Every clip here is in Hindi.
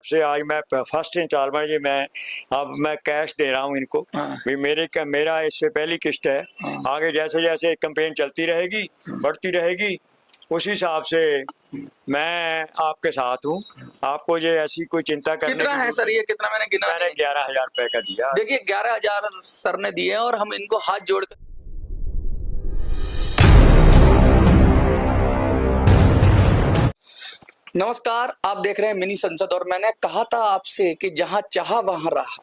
आपसे आज मैं फर्स्ट इंस्टॉलमेंट जी मैं कैश दे रहा हूँ इनको। भी मेरा इससे पहली किस्त है। आगे जैसे जैसे कैंपेन चलती रहेगी, बढ़ती रहेगी, उस हिसाब से मैं आपके साथ हूँ। आपको ये ऐसी कोई चिंता करने कितना की है सर ये? कितना मैंने गिना? मैंने 11,000 रुपए का दिया। देखिए 11,000 सर ने दिए हैं और हम इनको हाथ जोड़कर नमस्कार, आप देख रहे हैं मिनी संसद। और मैंने कहा था आपसे कि जहां चाहा वहां राह,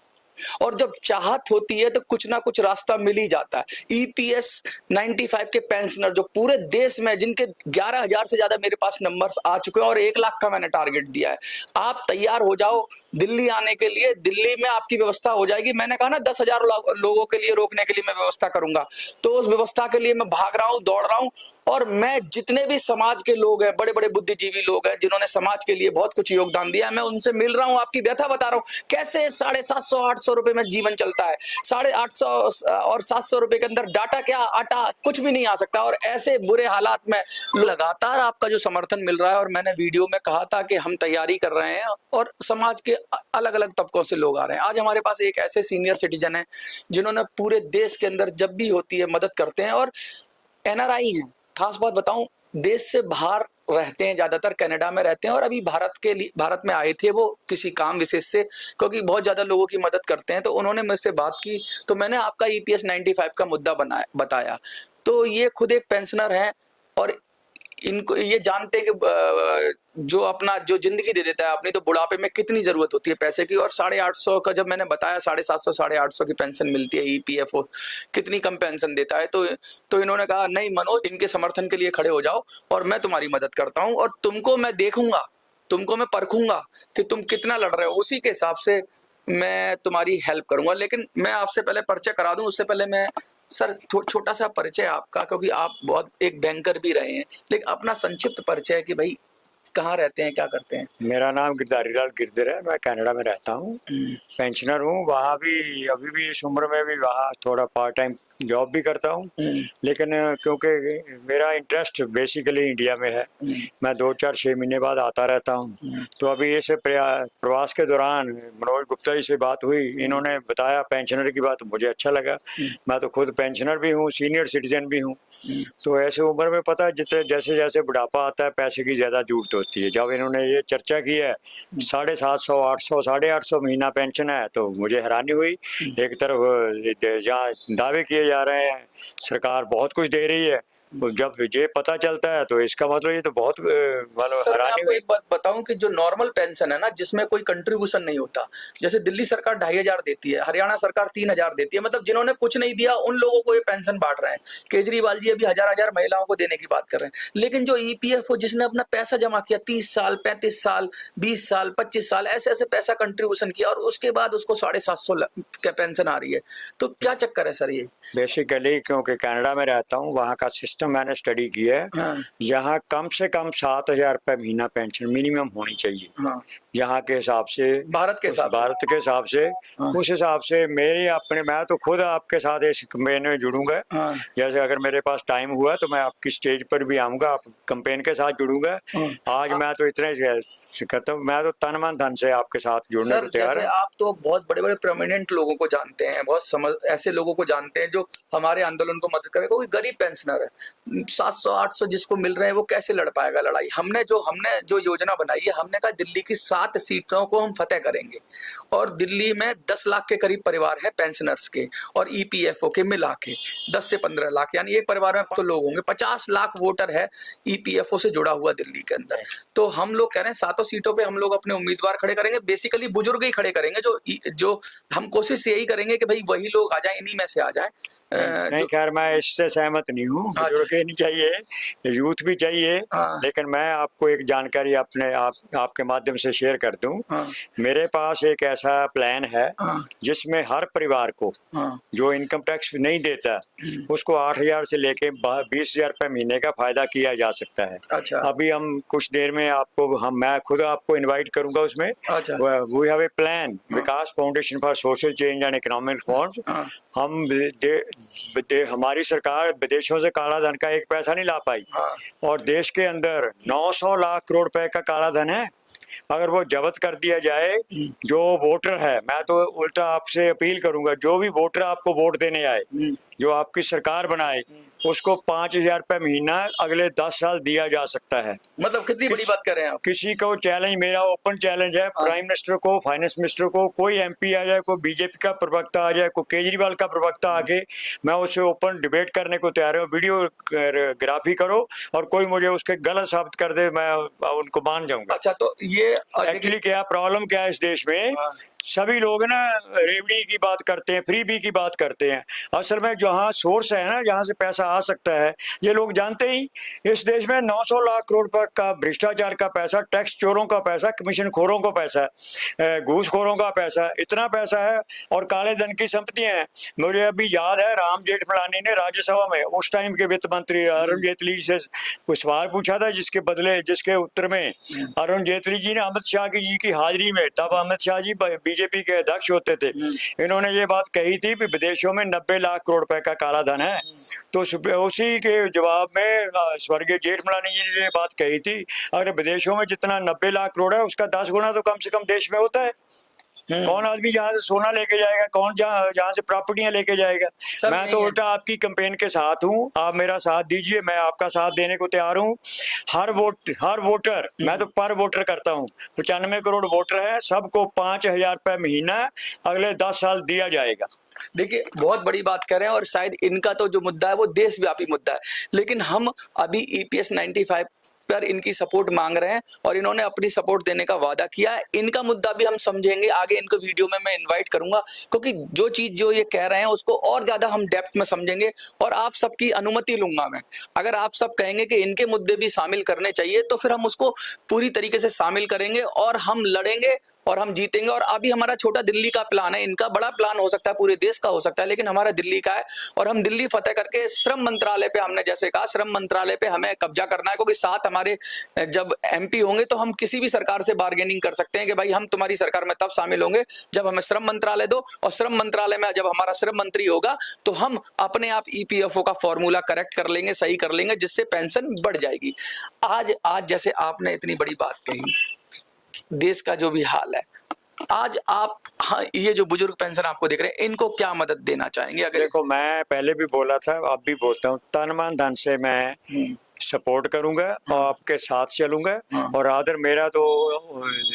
और जब चाहत होती है तो कुछ ना कुछ रास्ता मिल ही जाता है। EPS 95 के पेंशनर जो पूरे देश में, जिनके 11,000 से ज्यादा मेरे पास नंबर्स आ चुके हैं और 1 लाख का मैंने टारगेट दिया है। आप तैयार हो जाओ दिल्ली आने के लिए। दिल्ली में आपकी व्यवस्था हो जाएगी। मैंने कहा ना 10,000 लोगों के लिए रोकने के लिए मैं व्यवस्था करूंगा, तो उस व्यवस्था के लिए मैं भाग रहा हूं, दौड़ रहा हूं। और मैं जितने भी समाज के लोग हैं, बड़े बड़े बुद्धिजीवी लोग हैं जिन्होंने समाज के लिए बहुत कुछ योगदान दिया है, मैं उनसे मिल रहा हूं, आपकी व्यथा बता रहा हूं। कैसे 750-800 रुपए में जीवन चलता है। 850 और 700 रुपए के अंदर डाटा क्या, आटा कुछ भी नहीं आ सकता। और ऐसे बुरे हालात में लगातार आपका जो समर्थन मिल रहा है, और मैंने वीडियो में कहा था कि हम तैयारी कर रहे हैं और समाज के अलग अलग तबकों से लोग आ रहे हैं। आज हमारे पास एक ऐसे सीनियर सिटीजन है जिन्होंने पूरे देश के अंदर जब भी होती है मदद करते हैं, और NRI हैं। खास बात बताऊं, देश से बाहर रहते हैं, ज्यादातर कनाडा में रहते हैं, और अभी भारत में आए थे वो किसी काम विशेष से, क्योंकि बहुत ज्यादा लोगों की मदद करते हैं। तो उन्होंने मुझसे बात की, तो मैंने आपका EPS 95 का मुद्दा बताया। तो ये खुद एक पेंशनर हैं और इनको ये जानते हैं कि जो अपना जो जिंदगी दे देता है अपनी, तो बुढ़ापे में कितनी जरूरत होती है पैसे की। और 850 का जब मैंने बताया, 750 850 की पेंशन मिलती है, EPFO कितनी कम पेंशन देता है, तो इन्होंने कहा नहीं मनोज, इनके समर्थन के लिए खड़े हो जाओ और मैं तुम्हारी मदद करता हूं, और तुमको मैं देखूंगा, तुमको मैं परखूंगा कि तुम कितना लड़ रहे हो, उसी के हिसाब से मैं तुम्हारी हेल्प करूंगा। लेकिन मैं आपसे पहले परिचय करा दूं, उससे पहले मैं सर छोटा सा परिचय आपका, क्योंकि आप बहुत एक बैंकर भी रहे हैं, लेकिन अपना संक्षिप्त परिचय कि भाई कहाँ रहते हैं, क्या करते हैं। मेरा नाम गिरधारी लाल गिरधर है। मैं कनाडा में रहता हूँ, पेंशनर हूँ। वहाँ भी अभी भी इस उम्र में भी वहाँ थोड़ा पार्ट टाइम जॉब भी करता हूँ, लेकिन क्योंकि मेरा इंटरेस्ट बेसिकली इंडिया में है, मैं 2-4-6 महीने बाद आता रहता हूँ। तो अभी इस प्रवास के दौरान मनोज गुप्ता जी से बात हुई, इन्होंने बताया पेंशनर की बात, मुझे अच्छा लगा। मैं तो खुद पेंशनर भी हूँ, सीनियर सिटीजन भी हूँ। तो ऐसे उम्र में पता है जितने जैसे जैसे बुढ़ापा आता है पैसे की ज़्यादा जरूरत होती है। जब इन्होंने ये चर्चा की है 750 800 850 महीना पेंशन है, तो मुझे हैरानी हुई। एक तरफ जहाँ दावे किए जा रहे हैं सरकार बहुत कुछ दे रही है, जब ये पता चलता है तो इसका मतलब ये तो बहुत सर, मैं आपको एक बात बताऊं कि जो नॉर्मल पेंशन है ना, जिसमें कोई कंट्रीब्यूशन नहीं होता, जैसे दिल्ली सरकार 2,500 देती है, हरियाणा सरकार 3,000 देती है, मतलब जिन्होंने कुछ नहीं दिया उन लोगों को ये पेंशन बांट रहे हैं। केजरीवाल जी अभी 1,000 महिलाओं को देने की बात कर रहे हैं। लेकिन जो EPFO जिसने अपना पैसा जमा किया 30 साल 35 साल 20 साल 25 साल ऐसे ऐसे पैसा कंट्रीब्यूशन किया, और उसके बाद उसको 750 का पेंशन आ रही है, तो क्या चक्कर है सर ये? बेसिकली क्योंकि कनाडा में रहता हूँ, वहाँ का सिस्टम मैंने स्टडी किया है। हाँ। यहाँ कम से कम 7,000 रुपये महीना पेंशन मिनिमम होनी चाहिए। हाँ। यहाँ के हिसाब से, भारत के हिसाब से। हाँ। उस हिसाब से मैं तो खुद आपके साथ इस कैंपेन में जुड़ूंगा। हाँ। जैसे अगर मेरे पास टाइम हुआ तो मैं आपकी स्टेज पर भी आऊंगा, आप कैंपेन के साथ जुड़ूंगा। आज मैं तो इतने करता हूँ, मैं तो तन मन धन से आपके साथ जुड़ने को तैयार हूँ। आप तो बहुत बड़े बड़े प्रोमिनेंट लोगों को जानते हैं, बहुत ऐसे लोगों को जानते हैं जो हमारे आंदोलन को मदद करेगा। कोई गरीब पेंशनर है, 700-800 जिसको मिल रहे हैं, वो कैसे लड़ पाएगा लड़ाई? हमने जो योजना बनाई है, हमने कहा दिल्ली की 7 सीटों को हम फतेह करेंगे, और दिल्ली में 10 लाख के करीब परिवार है पेंशनर्स के, और EPFO के मिला के 10 से 15 लाख, यानी एक परिवार में तो लोग होंगे। 50 लाख वोटर है EPFO से जुड़ा हुआ दिल्ली के अंदर। तो हम लोग कह रहे हैं 7 सीटों पे हम लोग अपने उम्मीदवार खड़े करेंगे, बेसिकली बुजुर्ग ही खड़े करेंगे, जो हम कोशिश यही करेंगे कि भाई वही लोग आ जाए, इन्हीं में से आ जाए। नहीं खैर, मैं इससे सहमत नहीं हूँ। बुजुर्ग ही नहीं चाहिए, यूथ भी चाहिए। लेकिन मैं आपको एक जानकारी आपके माध्यम से शेयर कर दूं। मेरे पास एक ऐसा प्लान है जिसमें हर परिवार को जो इनकम टैक्स नहीं देता उसको 8,000 से लेके 20,000 रुपये महीने का फायदा किया जा सकता है। अच्छा। अभी हम कुछ देर में मैं खुद आपको इनवाइट करूंगा उसमें। We have a plan, Vikas foundation for social change and economic reforms. हम हमारी सरकार विदेशों से काला धन का एक पैसा नहीं ला पाई, और देश के अंदर 900 लाख करोड़ रुपए का काला धन है। अगर वो जब्त कर दिया जाए, जो वोटर है, मैं तो उल्टा आपसे अपील करूंगा, जो भी वोटर आपको वोट देने आए, जो आपकी सरकार बनाए, उसको 5,000 रुपये महीना अगले 10 साल दिया जा सकता है। मतलब कितनी बड़ी बात कर रहे हैं आप। किसी को चैलेंज, मेरा ओपन चैलेंज है, प्राइम मिनिस्टर को, फाइनेंस मिनिस्टर को, कोई एमपी आ जाए, कोई बीजेपी का प्रवक्ता आ जाए, कोई केजरीवाल का प्रवक्ता आके, मैं उससे ओपन डिबेट करने को तैयार हूँ। वीडियोग्राफी करो और कोई मुझे उसके गलत साबित कर दे, मैं उनको मान जाऊंगा। अच्छा, तो ये एक्चुअली क्या प्रॉब्लम क्या है इस देश में, सभी लोग ना रेवड़ी की बात करते हैं, फ्रीबी की बात करते हैं। असल में जहाँ सोर्स है ना, जहाँ से पैसा आ सकता है, ये लोग जानते ही। इस देश में 900 लाख करोड़ का भ्रष्टाचार का पैसा, टैक्स चोरों का पैसा, कमीशन खोरों का पैसा, घूसखोरों का पैसा, इतना पैसा है, और काले धन की संपत्तियां हैं। मुझे अभी याद है, राम जेठमलानी ने राज्यसभा में उस टाइम के वित्त मंत्री अरुण जेटली से कुछ सवाल पूछा था, जिसके उत्तर में अरुण जेटली जी ने अमित शाह जी की हाजिरी में, तब अमित शाह जी बीजेपी के अध्यक्ष होते थे, इन्होंने ये बात कही थी कि विदेशों में 90 लाख करोड़ रुपए का काला धन है। तो उसी के जवाब में स्वर्गीय जेठमलानी जी ने ये बात कही थी, अगर विदेशों में जितना 90 लाख करोड़ है, उसका 10 गुना तो कम से कम देश में होता है। कौन आदमी जहाँ से सोना लेके जाएगा, कौन जहाँ से प्रॉपर्टियां लेके जाएगा। मैं तो उल्टा आपकी कैंपेन के साथ हूँ, आप मेरा साथ दीजिए, मैं आपका साथ देने को तैयार हूँ। हर वोटर, मैं तो पर वोटर करता हूँ, 95 करोड़ वोटर है, सबको 5,000 रुपये महीना अगले 10 साल दिया जाएगा। देखिए, बहुत बड़ी बात कर रहे हैं, और शायद इनका तो जो मुद्दा है वो देशव्यापी मुद्दा है, लेकिन हम अभी EPS 95 पर इनकी सपोर्ट मांग रहे हैं, और इन्होंने अपनी सपोर्ट देने का वादा किया है। इनका मुद्दा भी हम समझेंगे आगे, इनको वीडियो में मैं इनवाइट करूंगा, क्योंकि जो ये कह रहे हैं उसको और ज्यादा हम डेप्थ में समझेंगे, और आप सबकी अनुमति लूंगा मैं। अगर आप सब कहेंगे कि इनके मुद्दे भी शामिल करने चाहिए, तो फिर हम उसको पूरी तरीके से शामिल करेंगे, और हम लड़ेंगे और हम जीतेंगे। और अभी हमारा छोटा दिल्ली का प्लान है, इनका बड़ा प्लान हो सकता है, पूरे देश का हो सकता है, लेकिन हमारा दिल्ली का है, और हम दिल्ली फतेह करके श्रम मंत्रालय पे, हमने जैसे कहा, श्रम मंत्रालय पे हमें कब्जा करना है, क्योंकि साथ हमारे जब MP होंगे तो हम किसी भी सरकार से बार्गेनिंग कर सकते हैं कि भाई हम तुम्हारी सरकार में तब शामिल होंगे जब हमें श्रम मंत्रालय दो, और श्रम मंत्रालय में जब हमारा श्रम मंत्री होगा तो हम अपने आप EPFO का फॉर्मूला करेक्ट कर लेंगे, सही कर लेंगे, जिससे पेंशन बढ़ जाएगी। आज जैसे आपने इतनी बड़ी बात कही, देश का जो भी हाल है, आज आप, हाँ, ये जो बुजुर्ग पेंशन आपको देख रहे हैं, इनको क्या मदद देना चाहेंगे? अगर देखो, मैं पहले भी बोला था, अब भी बोलता हूँ, तन मन धन से मैं सपोर्ट करूंगा और आपके साथ चलूंगा। और आदर मेरा तो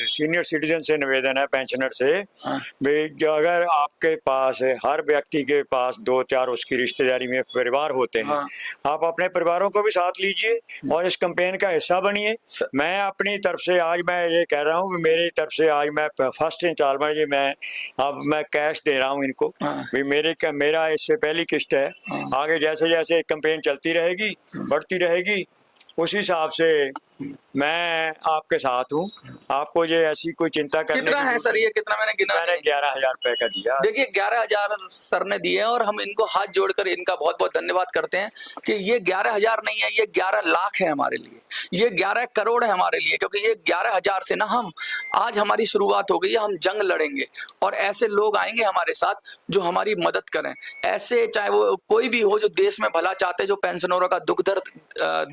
सीनियर सिटीजन से निवेदन है, पेंशनर से, भाई अगर आपके पास हर व्यक्ति के पास 2-4 उसकी रिश्तेदारी में परिवार होते हैं, आप अपने परिवारों को भी साथ लीजिए और इस कैंपेन का हिस्सा बनिए। मैं अपनी तरफ से आज मैं ये कह रहा हूँ, मेरी तरफ से आज मैं फर्स्ट इंस्टॉलमेंट ये मैं कैश दे रहा हूँ इनको, भाई मेरा इससे पहली किस्त है। आगे जैसे जैसे कैंपेन चलती रहेगी, बढ़ती रहेगी, उस हिसाब से मैं आपके साथ हूँ। आपको ये ऐसी कोई चिंता करने कितना है सर, ये कितना मैंने गिना? मैंने 11,000 रुपए का दिया। देखिए, 11,000 सर ने दिए हैं, और हम इनको हाथ जोड़कर इनका बहुत बहुत धन्यवाद करते हैं कि ये 11,000 नहीं है, ये 11 लाख है हमारे लिए, ये 11 करोड़ है हमारे लिए, क्योंकि ये 11,000 से ना हम आज हमारी शुरुआत हो गई है, हम जंग लड़ेंगे, और ऐसे लोग आएंगे हमारे साथ जो हमारी मदद करें। ऐसे चाहे वो कोई भी हो जो देश में भला चाहते, जो पेंशनरों का दुख दर्द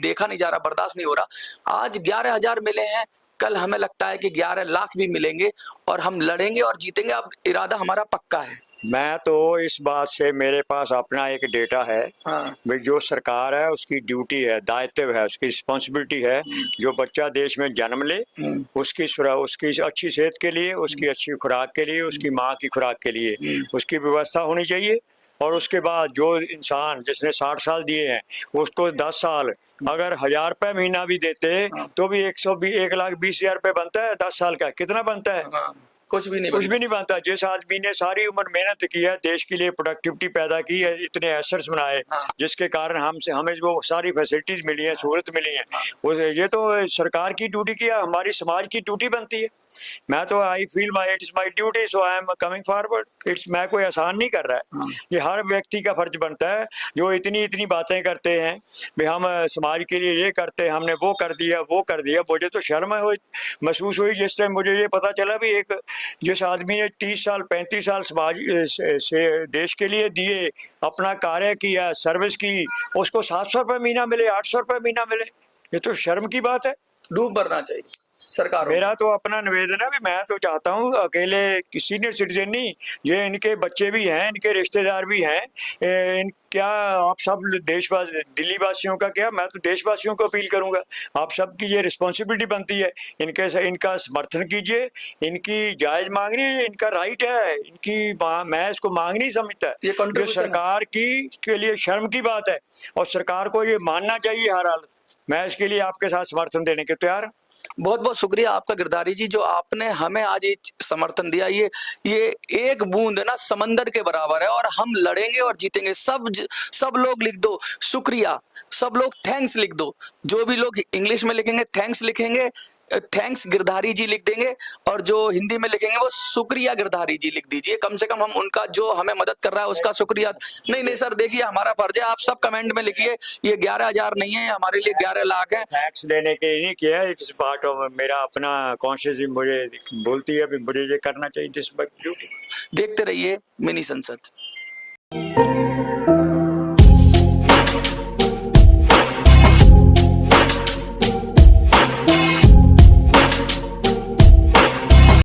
देखा नहीं जा रहा, बर्दाश्त नहीं हो रहा। आज 11,000 मिले हैं, कल हमें लगता है कि 11 लाख भी मिलेंगे, और हम लड़ेंगे और जीतेंगे। अब इरादा हमारा पक्का है। मैं तो इस बात से, मेरे पास अपना एक डेटा है, भाई जो सरकार है उसकी ड्यूटी है, दायित्व है, उसकी रिस्पॉन्सिबिलिटी है, जो बच्चा देश में जन्म ले उसकी अच्छी सेहत के लिए, उसकी अच्छी खुराक के लिए, उसकी माँ की खुराक के लिए उसकी व्यवस्था होनी चाहिए। और उसके बाद जो इंसान जिसने 60 साल दिए हैं, उसको 10 साल अगर 1,000 रुपये महीना भी देते तो भी 1,20,000 रुपये बनता है। 10 साल का कितना बनता है? कुछ भी नहीं बनता। जिस आदमी ने सारी उम्र मेहनत की है, देश के लिए प्रोडक्टिविटी पैदा की है, इतने एसेट्स बनाए, जिसके कारण हमें वो सारी फैसिलिटीज मिली है, सहूलत मिली है, ये तो सरकार की ड्यूटी की है, हमारी समाज की ड्यूटी बनती है। मैं तो I feel it's my duty, so I am coming forward. मैं कोई आसान नहीं कर रहा है, ये हर व्यक्ति का फर्ज बनता है। जो इतनी बातें करते हैं, भाई हम समाज के लिए ये करते हैं, हमने वो कर दिया, मुझे तो शर्म महसूस हुई जिस टाइम मुझे ये पता चला भी जिस आदमी ने 30 साल 35 साल समाज से देश के लिए दिए, अपना कार्य किया, सर्विस की, उसको 700 रुपये महीना मिले, 800 रुपये महीना मिले, ये तो शर्म की बात है। डूब भरना चाहिए। सरकारों मेरा तो अपना निवेदन है भी मैं तो चाहता हूँ अकेले सीनियर सिटीजन नहीं, ये इनके बच्चे भी हैं, इनके रिश्तेदार भी हैं, इन क्या आप सब देशवासी, दिल्ली वासियों का क्या, मैं तो देशवासियों को अपील करूंगा, आप सबकी ये रिस्पॉन्सिबिलिटी बनती है, इनका समर्थन कीजिए, इनकी जायज मांगनी है, इनका राइट है, मैं इसको मांग नहीं समझता, ये जो contribution है। सरकार की के लिए शर्म की बात है और सरकार को ये मानना चाहिए हर हालत। मैं इसके लिए आपके साथ समर्थन देने के तैयार हूं। बहुत बहुत शुक्रिया आपका गिरधारी जी, जो आपने हमें आज ये समर्थन दिया। ये एक बूंद है ना समंदर के बराबर है, और हम लड़ेंगे और जीतेंगे। सब लोग लिख दो शुक्रिया, सब लोग थैंक्स लिख दो। जो भी लोग इंग्लिश में लिखेंगे थैंक्स लिखेंगे, थैंक्स गिरधारी जी लिख देंगे, और जो हिंदी में लिखेंगे वो शुक्रिया गिरधारी जी लिख दीजिए। कम से कम हम उनका जो हमें मदद कर रहा है उसका शुक्रिया। नहीं सर, देखिए हमारा फर्ज है, आप सब कमेंट में लिखिए। ये 11,000 नहीं है, हमारे लिए 11 लाख है। टैक्स लेने के लिए नहीं किया है, इस पार्ट ऑफ मेरा अपना कॉन्शियस मुझे बोलती है भी मुझे ये करना चाहिए, दिस ड्यूटी। देखते रहिए मिनी संसद।